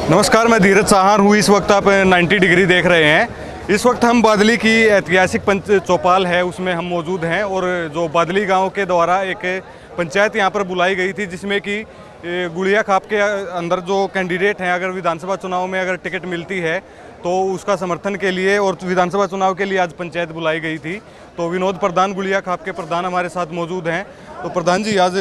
नमस्कार, मैं धीरज साहर हूँ। इस वक्त आप 90 डिग्री देख रहे हैं। इस वक्त हम बादली की ऐतिहासिक चौपाल है उसमें हम मौजूद हैं और जो बादली गांव के द्वारा एक पंचायत यहां पर बुलाई गई थी जिसमें कि गुड़िया खाप के अंदर जो कैंडिडेट हैं, अगर विधानसभा चुनाव में अगर टिकट मिलती है तो उसका समर्थन के लिए और विधानसभा चुनाव के लिए आज पंचायत बुलाई गई थी। तो विनोद प्रधान, गुड़िया खाप के प्रधान हमारे साथ मौजूद हैं। तो प्रधान जी, आज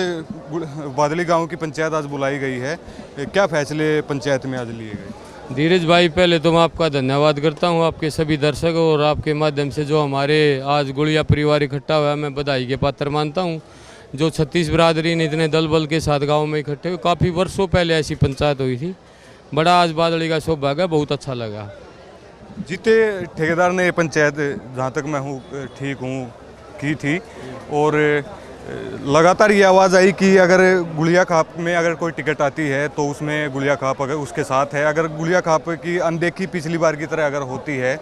बादली गांव की पंचायत आज बुलाई गई है, क्या फैसले पंचायत में आज लिए गए? धीरज भाई, पहले तो मैं आपका धन्यवाद करता हूं, आपके सभी दर्शकों और आपके माध्यम से जो हमारे आज गुड़िया परिवार इकट्ठा हुआ है, मैं बधाई के पात्र मानता हूं। जो 36 बिरादरी ने इतने दल बल के साथ गांव में इकट्ठे हुए, काफ़ी वर्षों पहले ऐसी पंचायत हुई थी। बड़ा आज बादली का सौभाग्य, बहुत अच्छा लगा। जीते ठेकेदार ने पंचायत, जहाँ तक मैं ठीक हूँ, की थी और लगातार ये आवाज़ आई कि अगर गुड़िया खाप में अगर कोई टिकट आती है तो उसमें गुड़िया खाप अगर उसके साथ है, अगर गुड़िया खाप की अनदेखी पिछली बार की तरह अगर होती है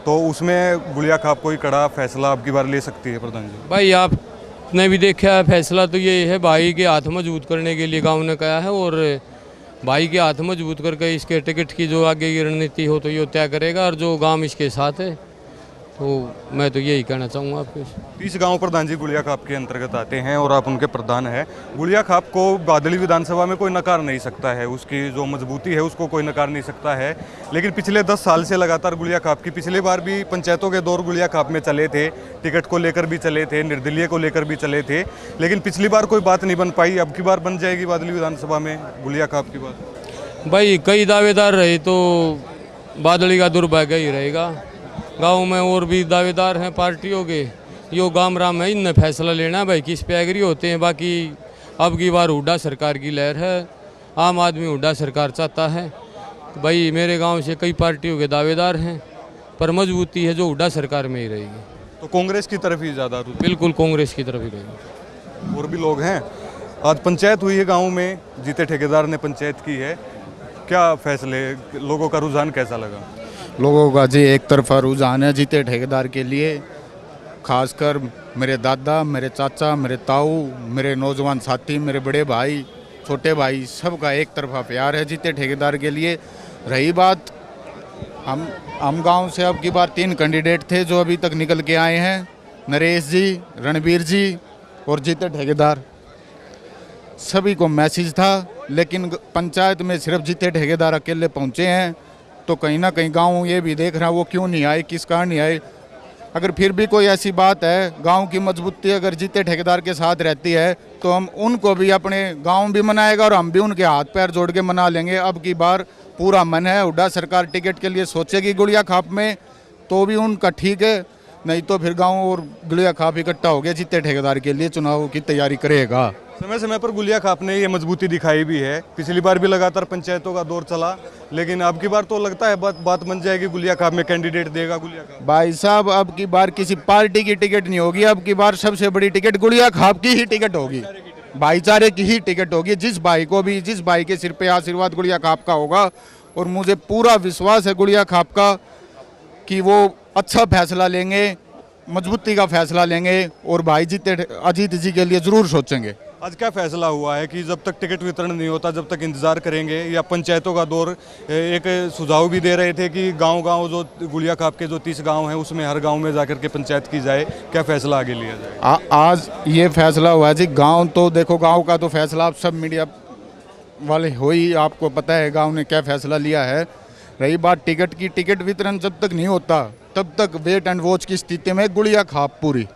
तो उसमें गुड़िया खाप कोई कड़ा फैसला अब की बार ले सकती है। प्रधान जी भाई, आपने भी देखा है, फैसला तो ये है भाई के हाथ मजबूत करने के लिए गाँव ने कहा है और भाई के हाथ मजबूत करके इसके टिकट की जो आगे की रणनीति हो तो ये तय करेगा और जो गांव इसके साथ है, तो मैं तो यही कहना चाहूँगा आपको। 30 गांव प्रधान जी गुड़िया खाप के अंतर्गत आते हैं और आप उनके प्रधान हैं। गुड़िया खाप को बादली विधानसभा में कोई नकार नहीं सकता है, उसकी जो मजबूती है उसको कोई नकार नहीं सकता है। लेकिन पिछले 10 साल से लगातार गुड़िया खाप की, पिछले बार भी पंचायतों के दौर गुड़िया खाप में चले थे, टिकट को लेकर भी चले थे, निर्दलीय को लेकर भी चले थे, लेकिन पिछली बार कोई बात नहीं बन पाई। अब की बार बन जाएगी बादली विधानसभा में गुड़िया खाप की बात? भाई, कई दावेदार रहे तो बादली का दुर्भाग्य ही रहेगा। गांव में और भी दावेदार हैं पार्टियों के, यो गाम राम है, इनने फैसला लेना है भाई किस पे एग्री होते हैं। बाकी अब की बार हुड्डा सरकार की लहर है, आम आदमी हुड्डा सरकार चाहता है। भाई, मेरे गांव से कई पार्टियों के दावेदार हैं, पर मजबूती है जो हुड्डा सरकार में ही रहेगी। तो कांग्रेस की तरफ ही ज़्यादा? बिल्कुल कांग्रेस की तरफ ही रहेगी। और भी लोग हैं। आज पंचायत हुई है गाँव में, जीते ठेकेदार ने पंचायत की है, क्या फैसले, लोगों का रुझान कैसा लगा? लोगों का जी एक तरफा रुझान है जीते ठेकेदार के लिए। खासकर मेरे दादा, मेरे चाचा, मेरे ताऊ, मेरे नौजवान साथी, मेरे बड़े भाई, छोटे भाई, सबका एक तरफा प्यार है जीते ठेकेदार के लिए। रही बात, हम गांव से अब की बार 3 कैंडिडेट थे जो अभी तक निकल के आए हैं, नरेश जी, रणबीर जी और जीते ठेकेदार। सभी को मैसेज था, लेकिन पंचायत में सिर्फ जीते ठेकेदार अकेले पहुंचे हैं। तो कहीं ना कहीं गांव ये भी देख रहा है वो क्यों नहीं आए, किस कारण नहीं आए। अगर फिर भी कोई ऐसी बात है, गांव की मजबूती अगर जीते ठेकेदार के साथ रहती है तो हम उनको भी, अपने गांव भी मनाएगा और हम भी उनके हाथ पैर जोड़ के मना लेंगे। अब की बार पूरा मन है, हुड्डा सरकार टिकट के लिए सोचेगी गुड़िया खाप में तो भी उनका ठीक है, नहीं तो फिर गाँव और गुड़िया खाप इकट्ठा हो गया जीते ठेकेदार के लिए चुनाव की तैयारी करेगा। समय समय पर गुड़िया खाप ने ये मजबूती दिखाई भी है, पिछली बार भी लगातार पंचायतों का दौर चला, लेकिन अब की बार तो लगता है बात बन जाएगी, गुड़िया खाप में कैंडिडेट देगा गुड़िया खाप। भाई साहब, अब की बार किसी पार्टी की टिकट नहीं होगी, अब की बार सबसे बड़ी टिकट गुड़िया खाप की ही टिकट होगी, भाईचारे की ही टिकट होगी। जिस भाई के सिर पे आशीर्वाद गुड़िया खाप का होगा, और मुझे पूरा विश्वास है गुड़िया खाप का कि वो अच्छा फैसला लेंगे, मजबूती का फैसला लेंगे और भाई अजीत जी के लिए जरूर सोचेंगे। आज क्या फैसला हुआ है कि जब तक टिकट वितरण नहीं होता जब तक इंतजार करेंगे, या पंचायतों का दौर? एक सुझाव भी दे रहे थे कि गांव जो गुड़िया खाप के जो 30 गांव हैं उसमें हर गांव में जाकर के पंचायत की जाए, क्या फैसला आगे लिया जाए? आज ये फैसला हुआ जी। गांव तो देखो, गांव का तो फैसला आप सब मीडिया वाले हो ही, आपको पता है गांव ने क्या फैसला लिया है। रही बात टिकट की, टिकट वितरण जब तक नहीं होता तब तक वेट एंड वॉच की स्थिति में गुड़िया खाप पूरी।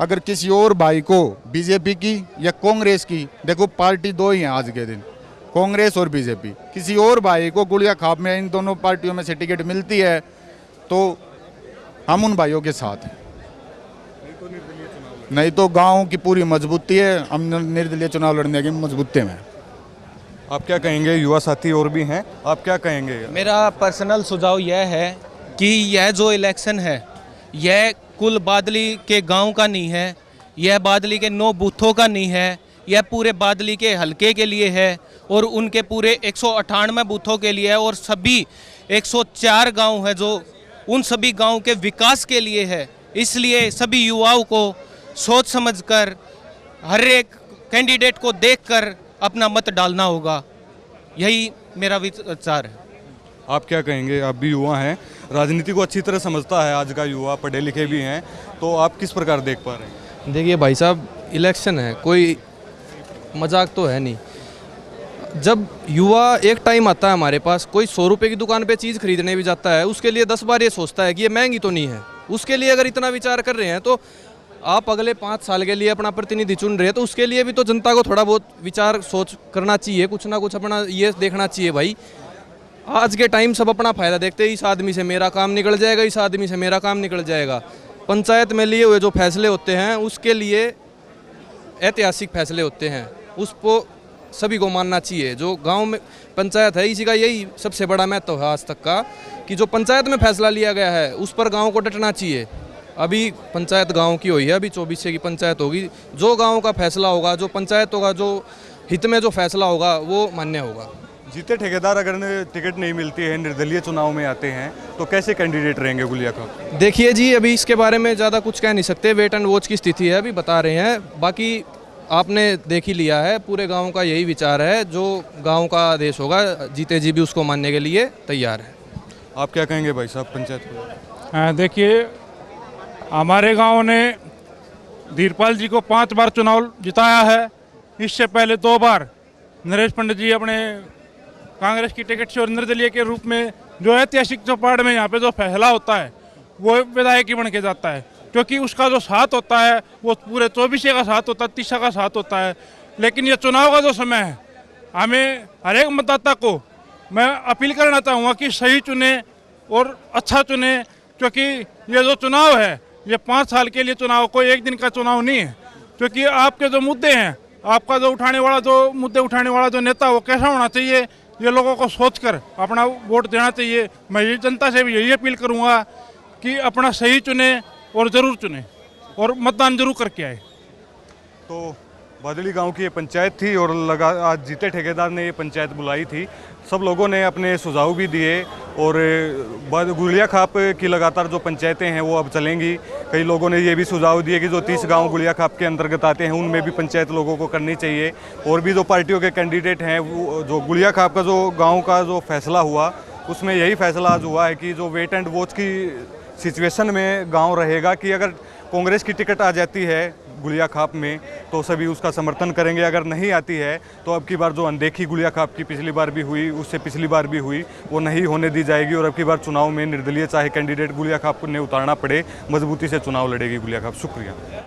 अगर किसी और भाई को बीजेपी की या कांग्रेस की, देखो पार्टी 2 ही हैं आज के दिन, कांग्रेस और बीजेपी, किसी और भाई को गुड़िया खाप में इन दोनों पार्टियों में से टिकट मिलती है तो हम उन भाइयों के साथ हैं, नहीं तो गांव की पूरी मजबूती है, हम निर्दलीय चुनाव लड़ने की मजबूती में। आप क्या कहेंगे? युवा साथी और भी हैं, आप क्या कहेंगे? मेरा पर्सनल सुझाव यह है कि यह जो इलेक्शन है यह कुल बादली के गांव का नहीं है, यह बादली के 9 बूथों का नहीं है, यह पूरे बादली के हलके के लिए है और उनके पूरे 198 बूथों के लिए है और सभी 104 गांव है जो उन सभी गांव के विकास के लिए है। इसलिए सभी युवाओं को सोच समझकर हर एक कैंडिडेट को देखकर अपना मत डालना होगा, यही मेरा विचार है। आप क्या कहेंगे? आप भी युवा हैं, राजनीति को अच्छी तरह समझता है आज का युवा, पढ़े लिखे भी हैं, तो आप किस प्रकार देख पा रहे हैं? देखिए भाई साहब, इलेक्शन है, कोई मजाक तो है नहीं। जब युवा एक टाइम आता है हमारे पास, कोई 100 रुपये की दुकान पे चीज़ खरीदने भी जाता है, उसके लिए 10 बार ये सोचता है कि ये महंगी तो नहीं है। उसके लिए अगर इतना विचार कर रहे हैं तो आप अगले 5 साल के लिए अपना प्रतिनिधि चुन रहे हैं, तो उसके लिए भी तो जनता को थोड़ा बहुत विचार सोच करना चाहिए, कुछ ना कुछ अपना ये देखना चाहिए भाई। आज के टाइम सब अपना फ़ायदा देखते हैं, इस आदमी से मेरा काम निकल जाएगा, इस आदमी से मेरा काम निकल जाएगा। पंचायत में लिए हुए जो फैसले होते हैं उसके लिए ऐतिहासिक फैसले होते हैं, उसको सभी को मानना चाहिए। जो गांव में पंचायत है, इसी का यही सबसे बड़ा महत्व है आज तक का, कि जो पंचायत में फैसला लिया गया है उस पर गांव को डटना चाहिए। अभी पंचायत गांव की हुई है, अभी 24 की पंचायत होगी, जो गांव का फैसला होगा, जो पंचायत होगा, जो हित में जो फैसला होगा वो मान्य होगा। जीते ठेकेदार अगर टिकट नहीं मिलती है, निर्दलीय चुनाव में आते हैं, तो कैसे कैंडिडेट रहेंगे गुलिया खाप? देखिए जी, अभी इसके बारे में ज़्यादा कुछ कह नहीं सकते, वेट एंड वॉच की स्थिति है, अभी बता रहे हैं। बाकी आपने देख ही लिया है, पूरे गांव का यही विचार है, जो गांव का आदेश होगा जीते जी भी उसको मानने के लिए तैयार है। आप क्या कहेंगे भाई साहब पंचायत को? हाँ, देखिए, हमारे गांव ने धीरपाल जी को 5 बार चुनाव जिताया है। इससे पहले 2 बार नरेश पंडित जी अपने कांग्रेस की टिकट से और निर्दलीय के रूप में जो ऐतिहासिक चौपाड़ में यहाँ पे जो फैसला होता है वो विधायक ही बन के जाता है, क्योंकि उसका जो साथ होता है वो पूरे 24 का साथ होता है, 30 का साथ होता है। लेकिन ये चुनाव का जो समय है, हमें हर एक मतदाता को मैं अपील करना चाहूँगा कि सही चुने और अच्छा चुने, क्योंकि ये जो चुनाव है ये 5 साल के लिए चुनाव, कोई एक दिन का चुनाव नहीं है। क्योंकि आपके जो मुद्दे हैं, आपका जो मुद्दे उठाने वाला जो नेता वो कैसा होना चाहिए, ये लोगों को सोचकर अपना वोट देना चाहिए। मैं ये जनता से भी यही अपील करूँगा कि अपना सही चुने और ज़रूर चुने और मतदान जरूर करके आए। तो बादली गांव की ये पंचायत थी और आज जीते ठेकेदार ने ये पंचायत बुलाई थी। सब लोगों ने अपने सुझाव भी दिए और गुलिया खाप की लगातार जो पंचायतें हैं वो अब चलेंगी। कई लोगों ने ये भी सुझाव दिए कि जो 30 गांव गुलिया खाप के अंतर्गत आते हैं उनमें भी पंचायत लोगों को करनी चाहिए। और भी जो पार्टियों के कैंडिडेट हैं, वो जो गुलिया खाप का जो गाँव का जो फैसला हुआ उसमें यही फैसला आज हुआ है कि जो वेट एंड वॉच की सिचुएशन में गांव रहेगा, कि अगर कांग्रेस की टिकट आ जाती है गुलिया खाप में तो सभी उसका समर्थन करेंगे, अगर नहीं आती है तो अब की बार जो अनदेखी गुलिया खाप की पिछली बार भी हुई, उससे पिछली बार भी हुई, वो नहीं होने दी जाएगी। और अब की बार चुनाव में निर्दलीय चाहे कैंडिडेट गुलिया खाप ने उतारना पड़े, मजबूती से चुनाव लड़ेगी गुलिया खाप। शुक्रिया।